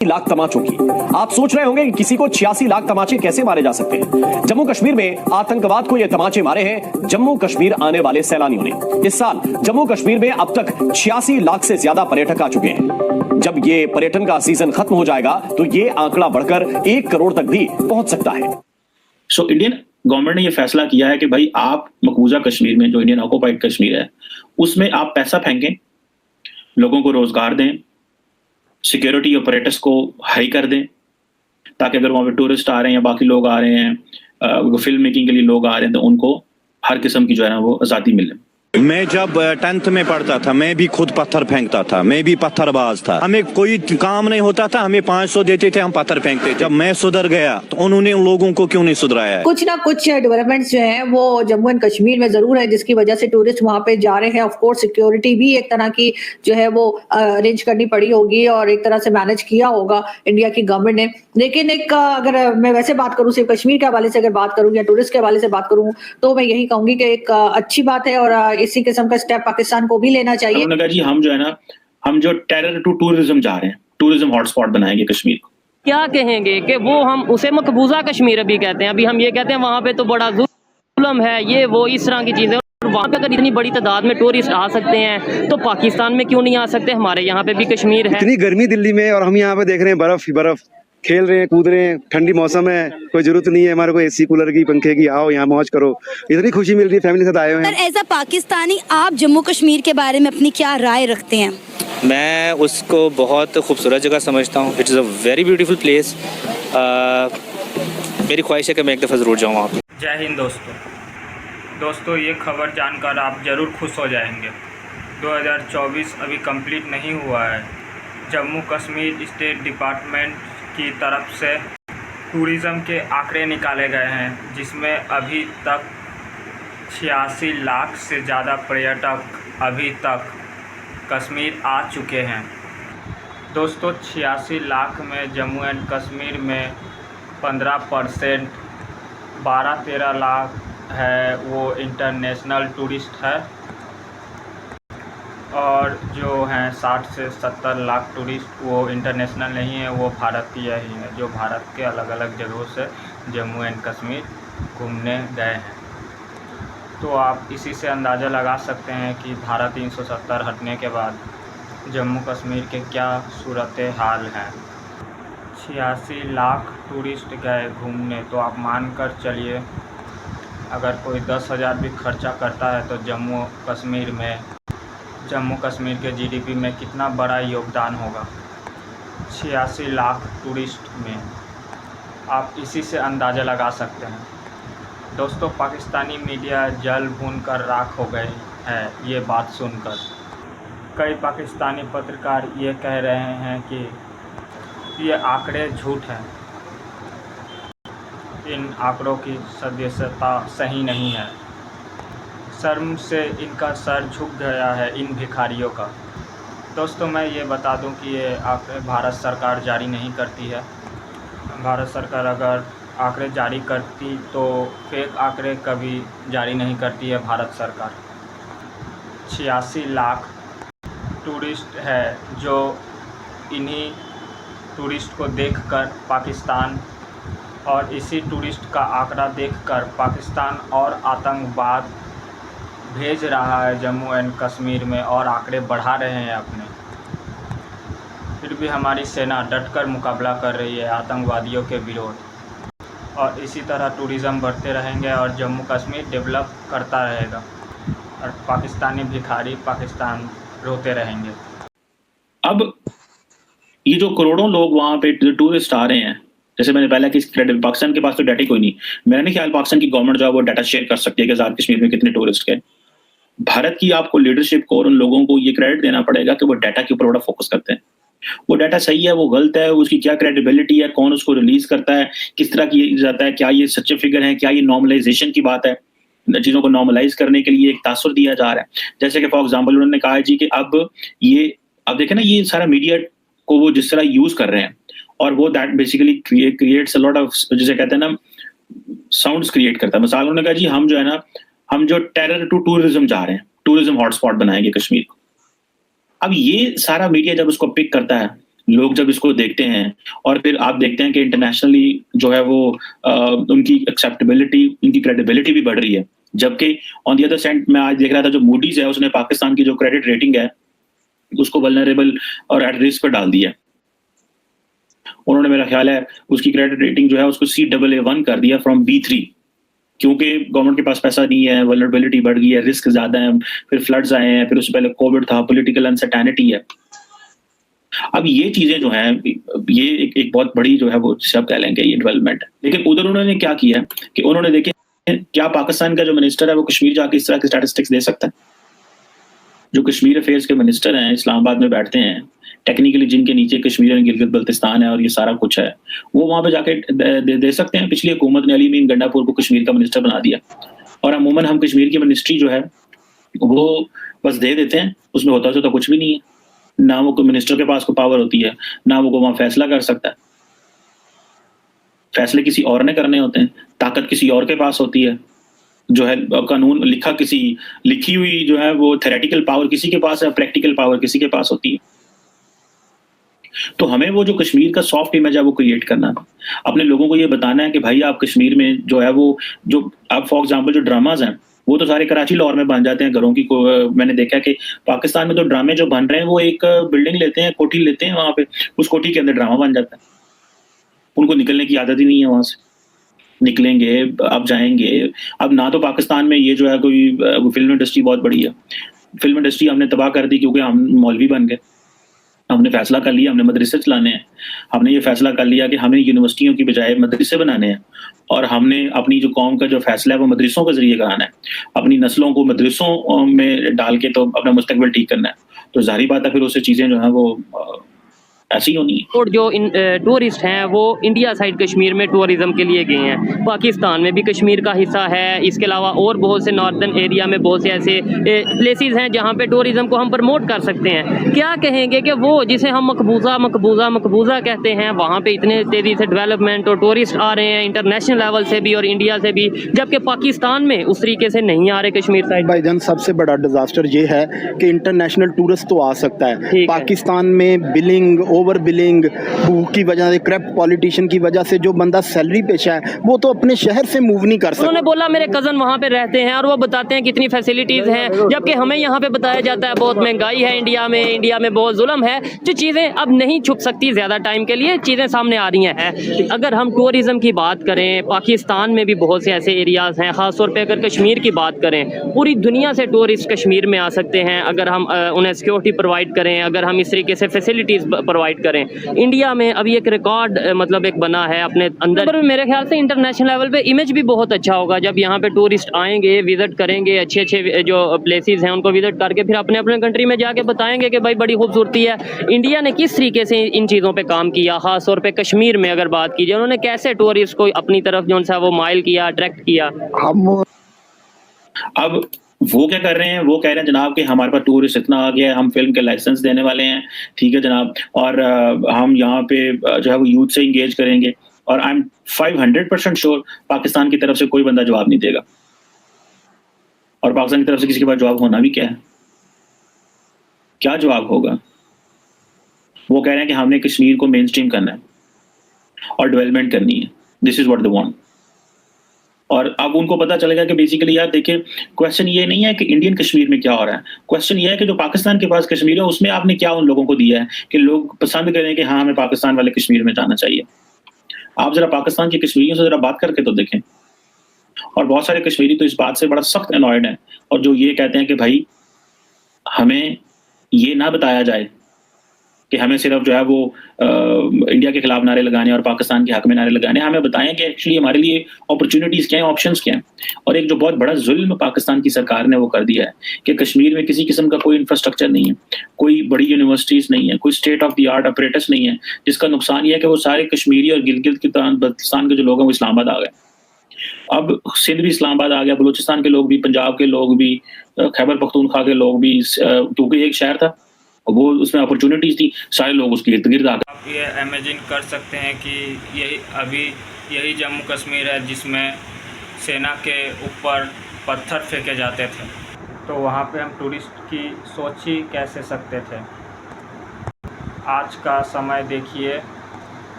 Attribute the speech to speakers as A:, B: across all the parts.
A: लाख तमाचों की। आप सोच रहे होंगे कि किसी को 86 लाख तमाचे कैसे मारे जा सकते हैं। जम्मू कश्मीर में आतंकवाद को ये तमाचे मारे हैं जम्मू कश्मीर आने वाले सैलानियों ने। इस साल जम्मू कश्मीर में अब तक 86 लाख से ज्यादा पर्यटक आ चुके हैं। जब ये पर्यटन का सीजन खत्म हो जाएगा तो ये आंकड़ा बढ़कर 1 करोड़ तक भी पहुंच सकता है।
B: सो इंडियन गवर्नमेंट ने ये फैसला किया है कि भाई आप मकबूजा कश्मीर में, जो इंडियन ऑक्युपाइड कश्मीर है, उसमें आप पैसा फेंकें, लोगों को रोजगार दें, सिक्योरिटी और पर्यटक को हाई कर दें, ताकि अगर वहां पे टूरिस्ट आ रहे हैं या बाकी लोग आ रहे हैं, फिल्म मेकिंग के लिए लोग आ रहे हैं, तो उनको हर किस्म की जो है ना वो आज़ादी मिले।
C: मैं जब 10th में पढ़ता था मैं भी खुद पत्थर फेंकता था, मैं भी पत्थरबाज था। हमें कोई काम नहीं होता था, हमें 500 देते थे, हम पत्थर फेंकते। जब मैं सुधर गया तो उन्होंने उन लोगों को क्यों नहीं सुधराया?
D: कुछ ना कुछ डेवलपमेंट्स जो हैं वो जम्मू एंड कश्मीर में जरूर है, जिसकी वजह से टूरिस्ट वहां पे जा रहे हैं। ऑफ कोर्स सिक्योरिटी भी एक तरह की जो है वो अरेंज करनी पड़ी होगी और एक तरह से मैनेज किया होगा इंडिया की गवर्नमेंट ने। लेकिन एक अगर मैं वैसे बात करूं, सिर्फ कश्मीर के हवाले से अगर बात करूं या टूरिस्ट के हवाले से बात करूं, तो मैं यही कहूंगी कि एक अच्छी बात है और इसी किस्म का स्टेप पाकिस्तान को भी लेना चाहिए।
B: उन्होंने कहा जी हम जो है ना, हम जो टेरर टू टूरिज्म जा रहे हैं, टूरिज्म हॉटस्पॉट बनाएंगे कश्मीर को।
E: क्या कहेंगे कि वो हम उसे मकबूजा कश्मीर अभी कहते हैं, अभी हम ये कहते हैं वहाँ पे तो बड़ा जुल्म है, ये वो इस तरह की चीजें। और वहाँ पे अगर इतनी बड़ी तादाद में टूरिस्ट आ सकते हैं तो पाकिस्तान में क्यों नहीं आ सकते? हमारे यहाँ पे भी कश्मीर है।
F: इतनी गर्मी दिल्ली में और हम यहाँ पे देख रहे हैं बर्फ ही बर्फ, खेल रहे हैं, कूद रहे हैं, ठंडी मौसम है, कोई जरूरत नहीं है हमारे को एसी कूलर की, पंखे की। आओ यहाँ मौज करो, इतनी खुशी मिल रही है, फैमिली के साथ आए हुए हैं।
G: एज अ पाकिस्तानी आप जम्मू कश्मीर के बारे में अपनी क्या राय रखते हैं?
H: मैं उसको बहुत खूबसूरत जगह समझता हूँ। It is a very beautiful place. मेरी ख्वाहिश है कि मैं एक दफ़ा ज़रूर जाऊँ वहाँ पर।
I: जय हिंद दोस्तों, ये खबर जानकर आप ज़रूर खुश हो जाएंगे। 2024 अभी कंप्लीट नहीं हुआ है। जम्मू कश्मीर स्टेट डिपार्टमेंट की तरफ से टूरिज़्म के आंकड़े निकाले गए हैं, जिसमें अभी तक 86 लाख से ज़्यादा पर्यटक अभी तक कश्मीर आ चुके हैं। दोस्तों, 86 लाख में जम्मू एंड कश्मीर में 15% 12-13 लाख है वो इंटरनेशनल टूरिस्ट है, और जो हैं 60 से 70 लाख टूरिस्ट वो इंटरनेशनल नहीं है, वो भारतीय ही है, जो भारत के अलग अलग जगहों से जम्मू एंड कश्मीर घूमने गए हैं। तो आप इसी से अंदाज़ा लगा सकते हैं कि धारा 370 हटने के बाद जम्मू कश्मीर के क्या सूरत हाल हैं। 86 लाख टूरिस्ट गए घूमने, तो आप मान कर चलिए अगर कोई 10,000 भी खर्चा करता है तो जम्मू कश्मीर के जीडीपी में कितना बड़ा योगदान होगा। 86 लाख टूरिस्ट में आप इसी से अंदाज़ा लगा सकते हैं। दोस्तों, पाकिस्तानी मीडिया जल भून कर राख हो गई है ये बात सुनकर। कई पाकिस्तानी पत्रकार ये कह रहे हैं कि ये आंकड़े झूठ हैं, इन आंकड़ों की सदस्यता सही नहीं है। शर्म से इनका सर झुक गया है इन भिखारियों का। दोस्तों, मैं ये बता दूं कि ये आंकड़े भारत सरकार जारी नहीं करती है। भारत सरकार अगर आंकड़े जारी करती तो फेक आंकड़े कभी जारी नहीं करती है भारत सरकार। 86 लाख टूरिस्ट है, जो इन्हीं टूरिस्ट को देखकर पाकिस्तान और इसी टूरिस्ट का आंकड़ा देखकर पाकिस्तान और आतंकवाद भेज रहा है जम्मू एंड कश्मीर में और आंकड़े बढ़ा रहे हैं अपने। फिर भी हमारी सेना डटकर मुकाबला कर रही है आतंकवादियों के विरोध, और इसी तरह टूरिज़्म बढ़ते रहेंगे और जम्मू कश्मीर डेवलप करता रहेगा और पाकिस्तानी भिखारी पाकिस्तान रोते रहेंगे।
B: अब ये जो करोड़ों लोग वहाँ पे टूरिस्ट आ रहे हैं, जैसे मैंने पहले कि पाकिस्तान के पास तो डाटा कोई नहीं, मेरा नहीं ख्याल पाकिस्तान की गवर्नमेंट जो है वो डाटा शेयर कर सकती है कि आज़ाद कश्मीर में कितने टूरिस्ट गए। भारत की आपको लीडरशिप को और उन लोगों को ये क्रेडिट देना पड़ेगा कि वो डाटा के ऊपर बड़ा फोकस करते हैं। वो डाटा सही है, वो गलत है, उसकी क्या क्रेडिबिलिटी है, कौन उसको रिलीज करता है, किस तरह किया जाता है, क्या ये सच्चे फिगर है, क्या ये नॉर्मलाइजेशन की बात है, चीज़ों को नॉर्मलाइज करने के लिए एक तासुर दिया जा रहा है। जैसे कि फॉर एग्जाम्पल उन्होंने कहा जी कि अब देखें ना, ये सारा मीडिया को वो जिस तरह यूज कर रहे हैं, और वो that basically creates a lot of, जिसे कहते हैं ना, साउंड्स क्रिएट करता है। मिसाल उन्होंने कहा जी हम जो है ना, हम जो टेरर टू टूरिज्म जा रहे हैं, टूरिज्म हॉटस्पॉट बनाएंगे कश्मीर को। अब ये सारा मीडिया जब उसको पिक करता है, लोग जब इसको देखते हैं और फिर आप देखते हैं कि इंटरनेशनली जो है वो उनकी एक्सेप्टेबिलिटी, उनकी क्रेडिबिलिटी भी बढ़ रही है। जबकि ऑन द अदर साइड मैं आज देख रहा था, जो मूडीज है उसने पाकिस्तान की जो क्रेडिट रेटिंग है उसको वल्नरेबल और एट रिस्क पर डाल दिया। उन्होंने, मेरा ख्याल है, उसकी क्रेडिट रेटिंग जो है उसको CAA1 कर दिया फ्रॉम B3, क्योंकि गवर्नमेंट के पास पैसा नहीं है, वल्नरेबिलिटी बढ़ गई है, रिस्क ज्यादा है, फिर फ्लड्स आए हैं, फिर उससे पहले कोविड था, पॉलिटिकल अनसर्टेनिटी है। अब ये चीजें जो हैं, ये एक बहुत बड़ी जो है वो सब कह लेंगे ये डेवलपमेंट है। लेकिन उधर उन्होंने क्या किया कि उन्होंने देखे क्या पाकिस्तान का जो मिनिस्टर है वो कश्मीर जाके इस तरह के स्टैटिस्टिक्स दे सकता है। जो कश्मीर अफेयर्स के मिनिस्टर हैं, इस्लामाबाद में बैठते हैं, टेक्निकली जिनके नीचे कश्मीर और गिलगित बल्तिस्तान है और ये सारा कुछ है, वो वहां पे जाके दे सकते हैं। पिछली हुकूमत ने अली मीन गंडापुर को कश्मीर का मिनिस्टर बना दिया, और अमूमन हम कश्मीर की मिनिस्ट्री जो है वो बस दे देते हैं, उसमें होता तो कुछ भी नहीं है। ना वो मिनिस्टर के पास को पावर होती है, ना वो वहां फैसला कर सकता है। फैसले किसी और ने करने होते हैं, ताकत किसी और के पास होती है। जो है कानून लिखी हुई जो है वो थेरेटिकल पावर किसी के पास है, प्रैक्टिकल पावर किसी के पास होती है। तो हमें वो जो कश्मीर का सॉफ्ट इमेज है वो क्रिएट करना है, अपने लोगों को ये बताना है कि भाई आप कश्मीर में जो है वो जो आप फॉर एग्जांपल जो ड्रामाज हैं वो तो सारे कराची लाहौर में बन जाते हैं घरों की। मैंने देखा कि पाकिस्तान में तो ड्रामे जो बन रहे हैं वो एक बिल्डिंग लेते हैं, कोठी लेते हैं, वहां पे उस कोठी के अंदर ड्रामा बन जाता है। उनको निकलने की आदत ही नहीं है वहां से। निकलेंगे, अब जाएंगे। अब ना तो पाकिस्तान में ये जो है कोई फिल्म इंडस्ट्री बहुत बड़ी है, फिल्म इंडस्ट्री हमने तबाह कर दी क्योंकि हम मौलवी बन गए। हमने फैसला कर लिया हमने मदरसे चलाने हैं, हमने ये फैसला कर लिया कि हमें यूनिवर्सिटियों की बजाय मदरसे बनाने हैं, और हमने अपनी जो कौम का जो फैसला है वो मदरसों के जरिए कराना है, अपनी नस्लों को मदरसों में डाल के तो अपना मुस्तकबिल ठीक करना है। तो जाहिर बात है फिर उससे चीज़ें जो हैं वो ऐसी होनी है।
E: और जो टूरिस्ट हैं वो इंडिया साइड कश्मीर में टूरिज्म के लिए गए हैं, पाकिस्तान में भी कश्मीर का हिस्सा है, इसके अलावा और बहुत से नॉर्दर्न एरिया में बहुत से ऐसे प्लेसेस हैं जहां पे टूरिज्म को हम प्रमोट कर सकते हैं। क्या कहेंगे कि वो जिसे हम मकबूजा कहते हैं, वहां पे इतने तेज़ी से डेवलपमेंट और टूरिस्ट आ रहे हैं इंटरनेशनल लेवल से भी और इंडिया से भी, जबकि पाकिस्तान में उस तरीके से नहीं आ रहे कश्मीर साइड।
J: भाईजान सबसे बड़ा डिजास्टर ये है कि इंटरनेशनल टूरिस्ट तो आ सकता है, पाकिस्तान में बिलिंग, ओवर बिलिंग की वजह से, करप्ट पॉलिटिशियन की वजह से जो बंदा सैलरी पेशा है वो तो अपने शहर से मूव नहीं कर सकता।
E: उन्होंने बोला मेरे कज़न वहाँ पे रहते हैं और वो बताते हैं कितनी फैसिलिटीज़ हैं, जबकि हमें यहाँ पे बताया जाता है बहुत महंगाई है इंडिया में बहुत जुल्म है। जो चीज़ें अब नहीं छुप सकती ज़्यादा टाइम के लिए, चीज़ें सामने आ रही हैं। अगर हम टूरिज़म की बात करें, पाकिस्तान में भी बहुत से ऐसे एरियाज़ हैं, ख़ासतौर पर अगर कश्मीर की बात करें, पूरी दुनिया से टूरिस्ट कश्मीर में आ सकते हैं अगर हम उन्हें सिक्योरिटी प्रोवाइड करें, अगर हम इस तरीके से फैसिलिटीज़ प्रोवाइड करें। इंडिया में अभी एक रिकॉर्ड मतलब एक बना है अपने अंदर। मेरे ख्याल से इंटरनेशनल लेवल पे इमेज भी बहुत अच्छा होगा जब यहाँ पे टूरिस्ट आएंगे, विजिट करेंगे, अच्छे अच्छे जो प्लेसेस हैं उनको विजिट करके फिर अपने अपने कंट्री में जाके बताएंगे कि भाई बड़ी खूबसूरती है। इंडिया ने किस तरीके से इन चीज़ों पे काम किया, खास तौर पे कश्मीर में अगर बात कीजिए, उन्होंने कैसे टूरिस्ट को अपनी तरफ जो सा वो माइल किया, अट्रैक्ट किया।
B: अब वो क्या कर रहे हैं, वो कह रहे हैं जनाब कि हमारे पास टूरिस्ट इतना आ गया है, हम फिल्म के लाइसेंस देने वाले हैं, ठीक है जनाब, और हम यहाँ पे जो है वो यूथ से इंगेज करेंगे। और आई एम 500% श्योर पाकिस्तान की तरफ से कोई बंदा जवाब नहीं देगा, और पाकिस्तान की तरफ से किसी के पास जवाब होना भी क्या है, क्या जवाब होगा। वो कह रहे हैं कि हमने कश्मीर को मेन स्ट्रीम करना है और डेवलपमेंट करनी है, this is what they want. और अब उनको पता चलेगा कि बेसिकली यार देखिए, क्वेश्चन ये नहीं है कि इंडियन कश्मीर में क्या हो रहा है, क्वेश्चन ये है कि जो पाकिस्तान के पास कश्मीर है उसमें आपने क्या उन लोगों को दिया है कि लोग पसंद करें कि हाँ हमें पाकिस्तान वाले कश्मीर में जाना चाहिए। आप जरा पाकिस्तान के कश्मीरियों से जरा बात करके तो देखें, और बहुत सारे कश्मीरी तो इस बात से बड़ा सख्त अनॉयड है, और जो ये कहते हैं कि भाई हमें ये ना बताया जाए कि हमें सिर्फ जो है वो इंडिया के खिलाफ नारे लगाने और पाकिस्तान के हक में नारे लगाने, हमें बताएं कि एक्चुअली हमारे लिए अपॉर्चुनिटीज क्या हैं, ऑप्शंस क्या हैं। और एक जो बहुत बड़ा जुल्म पाकिस्तान की सरकार ने वो कर दिया है कि कश्मीर में किसी किस्म का कोई इंफ्रास्ट्रक्चर नहीं है, कोई बड़ी यूनिवर्सिटीज नहीं है, कोई state of the art apparatus नहीं है, जिसका नुकसान ये है कि वो सारे कश्मीरी और गिलगित बल्तिस्तान के जो लोग हैं वो इस्लामाबाद आ गए। अब सिंध भी इस्लामाबाद आ गया, बलूचिस्तान के लोग भी, पंजाब के लोग भी, खैबर पख्तूनख्वा के लोग भी, क्योंकि एक शहर था वो उसमें अपॉर्चुनिटीज थी, सारे लोग उसके इर्द गिर्द आ गए।
I: आप ये इमेजिन कर सकते हैं कि यही जम्मू कश्मीर है जिसमें सेना के ऊपर पत्थर फेंके जाते थे, तो वहाँ पे हम टूरिस्ट की सोच ही कैसे सकते थे। आज का समय देखिए,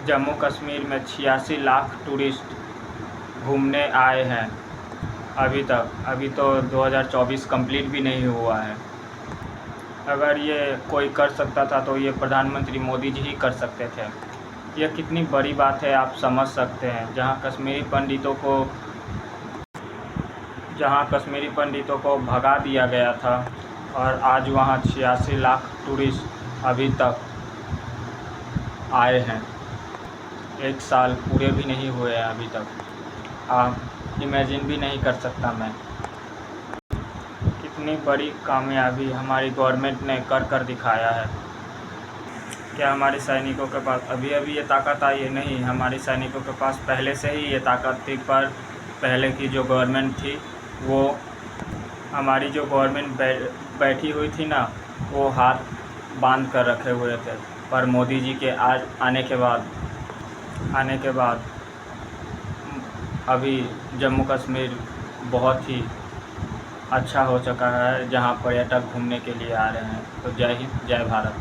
I: जम्मू कश्मीर में 86 लाख टूरिस्ट घूमने आए हैं अभी तक। अभी तो 2024 कंप्लीट भी नहीं हुआ है। अगर ये कोई कर सकता था तो ये प्रधानमंत्री मोदी जी ही कर सकते थे। ये कितनी बड़ी बात है आप समझ सकते हैं। जहाँ कश्मीरी पंडितों को भगा दिया गया था और आज वहाँ 86 लाख टूरिस्ट अभी तक आए हैं। 1 साल पूरे भी नहीं हुए हैं अभी तक। आप इमेजिन भी नहीं कर सकता मैं। कितनी बड़ी कामयाबी हमारी गवर्नमेंट ने कर दिखाया है। क्या हमारे सैनिकों के पास अभी ये ताकत आई है? नहीं, हमारे सैनिकों के पास पहले से ही ये ताकत थी, पर पहले की जो गवर्नमेंट थी वो हमारी जो गवर्नमेंट बैठी हुई थी ना, वो हाथ बांध कर रखे हुए थे। पर मोदी जी के आज आने के बाद अभी जम्मू कश्मीर बहुत ही अच्छा हो चुका है, जहां पर्यटक घूमने के लिए आ रहे हैं। तो जय हिंद, जय भारत।